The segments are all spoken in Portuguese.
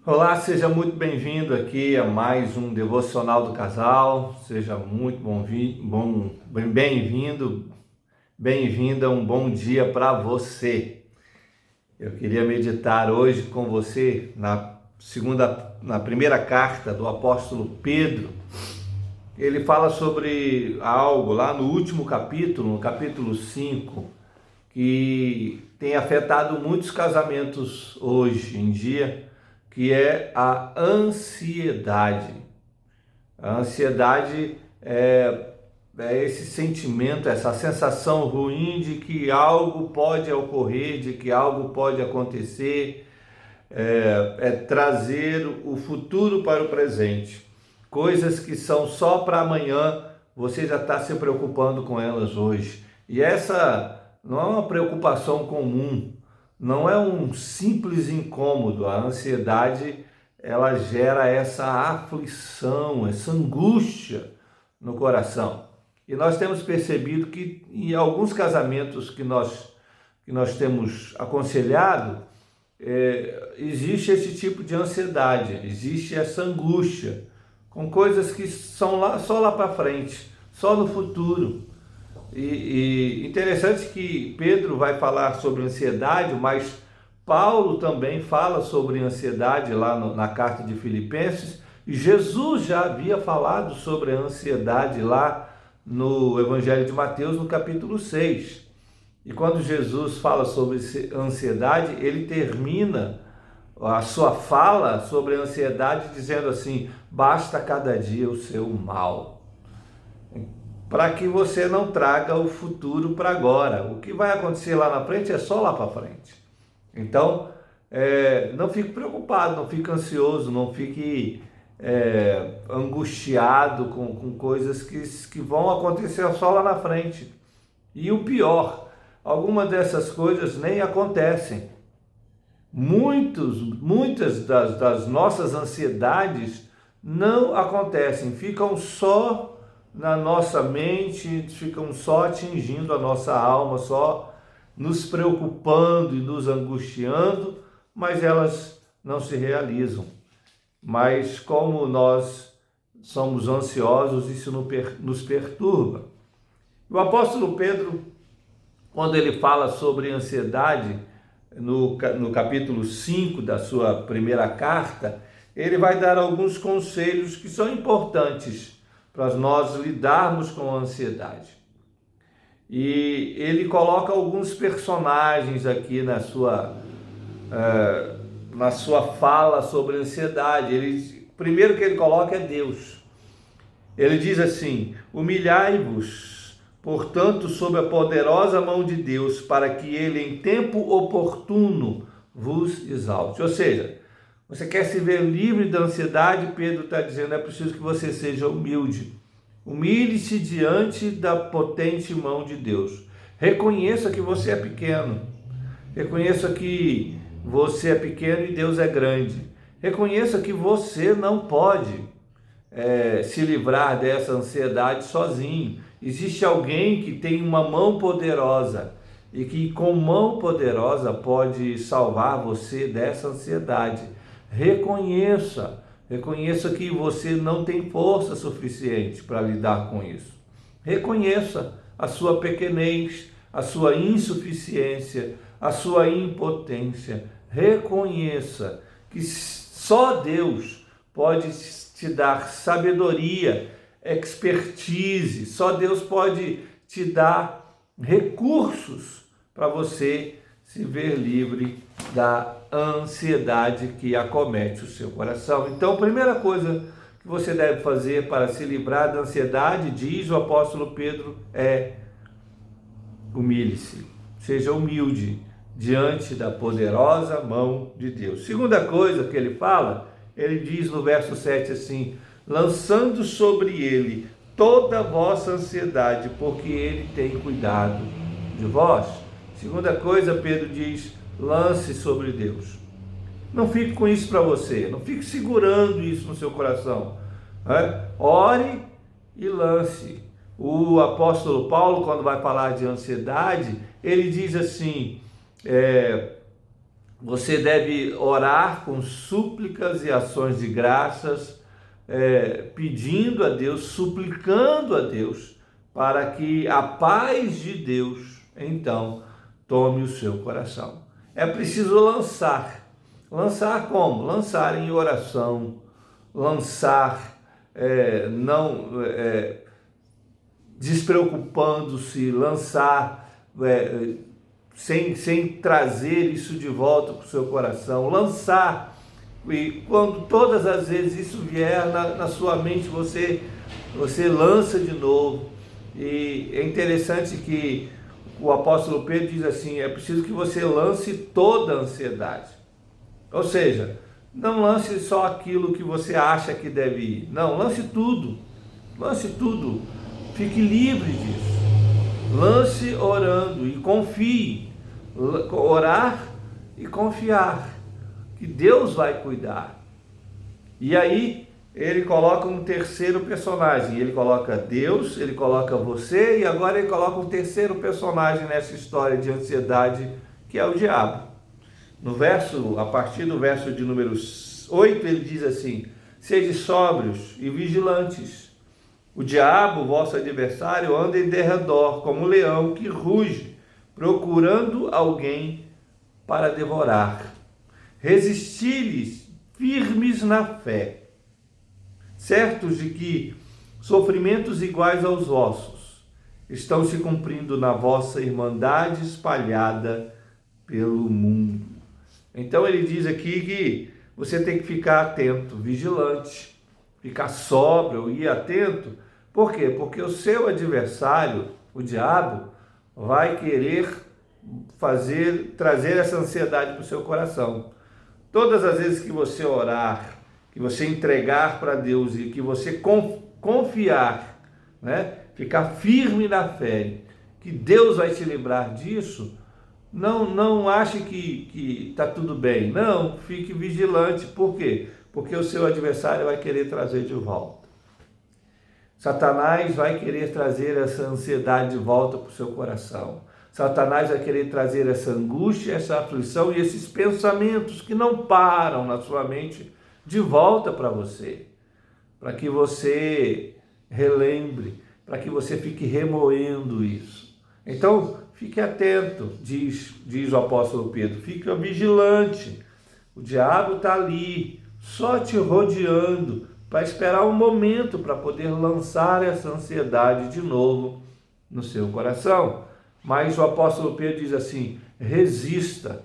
Olá, seja muito bem-vindo aqui a mais um Devocional do Casal. Seja muito bem-vindo, bem-vinda, um bom dia para você. Eu queria meditar hoje com você na primeira carta do apóstolo Pedro. Ele fala sobre algo lá no último capítulo, no capítulo 5, que tem afetado muitos casamentos hoje em dia, que é a ansiedade. A ansiedade é esse sentimento, essa sensação ruim de que algo pode ocorrer, de que algo pode acontecer, é trazer o futuro para o presente. Coisas que são só para amanhã, você já está se preocupando com elas hoje. E essa não é uma preocupação comum, não é um simples incômodo. A ansiedade, ela gera essa aflição, essa angústia no coração. E nós temos percebido que em alguns casamentos que nós temos aconselhado, existe esse tipo de ansiedade, existe essa angústia, com coisas que são só lá para frente, só no futuro. E interessante que Pedro vai falar sobre ansiedade, mas Paulo também fala sobre ansiedade lá na carta de Filipenses, e Jesus já havia falado sobre a ansiedade lá no Evangelho de Mateus, no capítulo 6. E quando Jesus fala sobre ansiedade, ele termina a sua fala sobre a ansiedade dizendo assim: basta cada dia o seu mal, para que você não traga o futuro para agora. O que vai acontecer lá na frente é só lá para frente. Então, não fique preocupado, não fique ansioso, não fique angustiado com coisas que vão acontecer só lá na frente. E o pior, algumas dessas coisas nem acontecem. Muitas das nossas ansiedades não acontecem, ficam só na nossa mente, ficam só atingindo a nossa alma, só nos preocupando e nos angustiando, mas elas não se realizam. Mas como nós somos ansiosos, isso nos perturba. O apóstolo Pedro, quando ele fala sobre ansiedade, no capítulo 5 da sua primeira carta, ele vai dar alguns conselhos que são importantes para nós lidarmos com a ansiedade. E ele coloca alguns personagens aqui na sua fala sobre ansiedade. Primeiro que ele coloca é Deus. Ele diz assim: humilhai-vos, portanto, sob a poderosa mão de Deus, para que ele em tempo oportuno vos exalte. Ou seja, você quer se ver livre da ansiedade? Pedro está dizendo, é preciso que você seja humilde. Humilhe-se diante da potente mão de Deus. Reconheça que você é pequeno. Reconheça que você é pequeno e Deus é grande. Reconheça que você não pode se livrar dessa ansiedade sozinho. Existe alguém que tem uma mão poderosa e que com mão poderosa pode salvar você dessa ansiedade. Reconheça que você não tem força suficiente para lidar com isso. Reconheça a sua pequenez, a sua insuficiência, a sua impotência. Reconheça que só Deus pode te dar sabedoria, expertise, só Deus pode te dar recursos para você se ver livre da ansiedade que acomete o seu coração. Então, a primeira coisa que você deve fazer para se livrar da ansiedade, diz o apóstolo Pedro, é humilhe-se, seja humilde diante da poderosa mão de Deus. Segunda coisa que ele fala, ele diz no verso 7 assim: lançando sobre ele toda a vossa ansiedade, porque ele tem cuidado de vós. Segunda coisa, Pedro diz: lance sobre Deus. Não fique com isso para você, não fique segurando isso no seu coração. Ore e lance. O apóstolo Paulo, quando vai falar de ansiedade, ele diz assim: você deve orar com súplicas e ações de graças, pedindo a Deus, suplicando a Deus, para que a paz de Deus, então, tome o seu coração. É preciso lançar. Lançar como? Lançar em oração, lançar despreocupando-se, lançar sem trazer isso de volta para o seu coração, lançar, e quando todas as vezes isso vier na sua mente, você lança de novo. E é interessante que o apóstolo Pedro diz assim: é preciso que você lance toda a ansiedade. Ou seja, não lance só aquilo que você acha que deve ir. Não, lance tudo. Lance tudo. Fique livre disso. Lance orando e confie. Orar e confiar que Deus vai cuidar. E aí ele coloca um terceiro personagem. Ele coloca Deus, ele coloca você, e agora ele coloca um terceiro personagem nessa história de ansiedade, que é o diabo. A partir do verso de número 8, ele diz assim: sede sóbrios e vigilantes. O diabo, vosso adversário, anda em derredor, como um leão que ruge, procurando alguém para devorar. Resisti-lhes firmes na fé, certos de que sofrimentos iguais aos vossos estão se cumprindo na vossa irmandade espalhada pelo mundo. Então ele diz aqui que você tem que ficar atento, vigilante, ficar sóbrio e atento. Por quê? Porque o seu adversário, o diabo, vai querer trazer essa ansiedade para o seu coração. Todas as vezes que você orar, que você entregar para Deus e que você confiar, né? Ficar firme na fé, que Deus vai te livrar disso, não ache que está tudo bem. Não, fique vigilante. Por quê? Porque o seu adversário vai querer trazer de volta. Satanás vai querer trazer essa ansiedade de volta para o seu coração. Satanás vai querer trazer essa angústia, essa aflição e esses pensamentos que não param na sua mente de volta para você, para que você relembre, para que você fique remoendo isso. Então, fique atento, diz o apóstolo Pedro, fique vigilante. O diabo está ali, só te rodeando, para esperar um momento para poder lançar essa ansiedade de novo no seu coração. Mas o apóstolo Pedro diz assim: resista,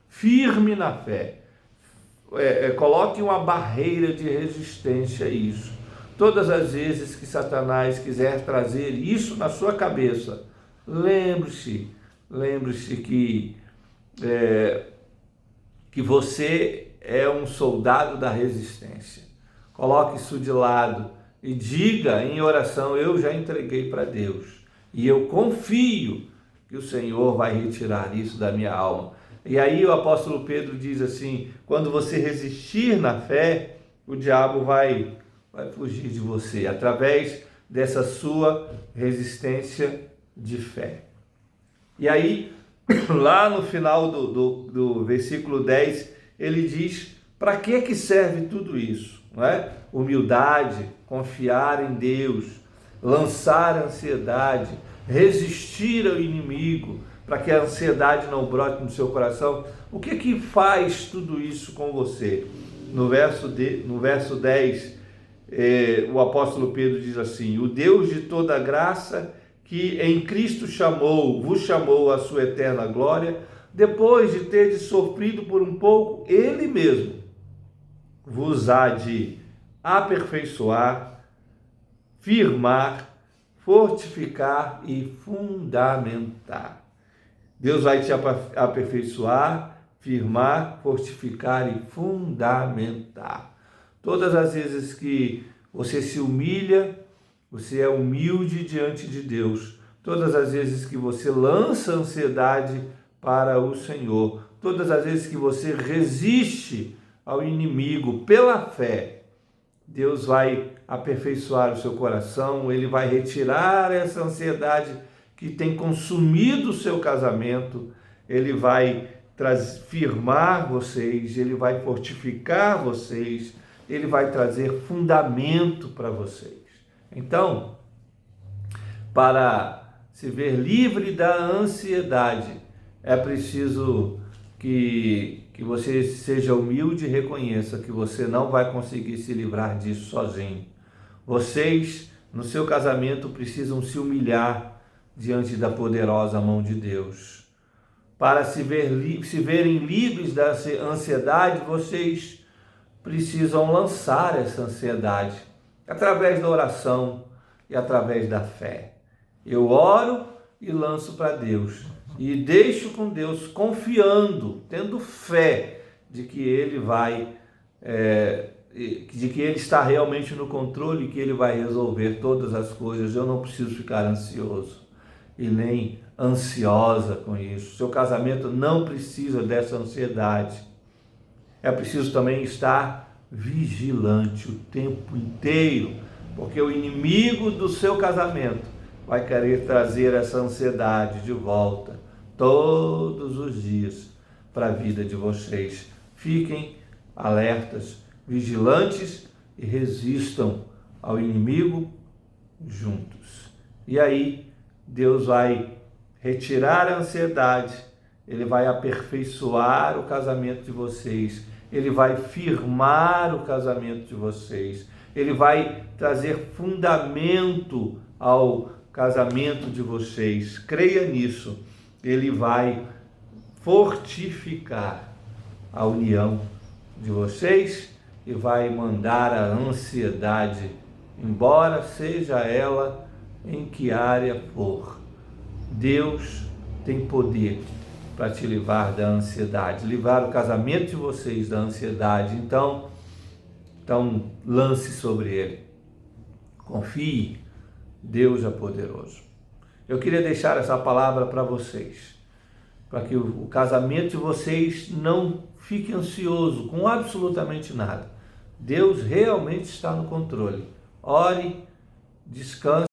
firme na fé. Coloque uma barreira de resistência a isso. Todas as vezes que Satanás quiser trazer isso na sua cabeça, lembre-se que você é um soldado da resistência. Coloque isso de lado e diga em oração: eu já entreguei para Deus e eu confio que o Senhor vai retirar isso da minha alma. E aí o apóstolo Pedro diz assim: quando você resistir na fé, o diabo vai fugir de você, através dessa sua resistência de fé. E aí, lá no final do versículo 10, ele diz: para que serve tudo isso? Não é? Humildade, confiar em Deus, lançar a ansiedade, resistir ao inimigo, para que a ansiedade não brote no seu coração. O que faz tudo isso com você? No verso 10, o apóstolo Pedro diz assim: o Deus de toda graça, que em Cristo vos chamou à sua eterna glória, depois de teres sofrido por um pouco, Ele mesmo vos há de aperfeiçoar, firmar, fortificar e fundamentar. Deus vai te aperfeiçoar, firmar, fortificar e fundamentar. Todas as vezes que você se humilha, você é humilde diante de Deus. Todas as vezes que você lança a ansiedade para o Senhor, todas as vezes que você resiste ao inimigo pela fé, Deus vai aperfeiçoar o seu coração, Ele vai retirar essa ansiedade que tem consumido o seu casamento, Ele vai firmar vocês, ele vai fortificar vocês, ele vai trazer fundamento para vocês. Então, para se ver livre da ansiedade, é preciso que você seja humilde e reconheça que você não vai conseguir se livrar disso sozinho. Vocês, no seu casamento, precisam se humilhar diante da poderosa mão de Deus. Para se verem livres da ansiedade, vocês precisam lançar essa ansiedade através da oração e através da fé. Eu oro e lanço para Deus e deixo com Deus, confiando, tendo fé de que Ele de que Ele está realmente no controle e que Ele vai resolver todas as coisas. Eu não preciso ficar ansioso e nem ansiosa com isso. Seu casamento não precisa dessa ansiedade. É preciso também estar vigilante o tempo inteiro, porque o inimigo do seu casamento vai querer trazer essa ansiedade de volta todos os dias para a vida de vocês. Fiquem alertas, vigilantes e resistam ao inimigo juntos. E aí Deus vai retirar a ansiedade, Ele vai aperfeiçoar o casamento de vocês, Ele vai firmar o casamento de vocês, Ele vai trazer fundamento ao casamento de vocês. Creia nisso. Ele vai fortificar a união de vocês e vai mandar a ansiedade embora, seja ela em que área for. Deus tem poder para te livrar da ansiedade, livrar o casamento de vocês da ansiedade. Então lance sobre ele. Confie, Deus é poderoso. Eu queria deixar essa palavra para vocês, para que o casamento de vocês não fique ansioso com absolutamente nada. Deus realmente está no controle. Ore, descanse.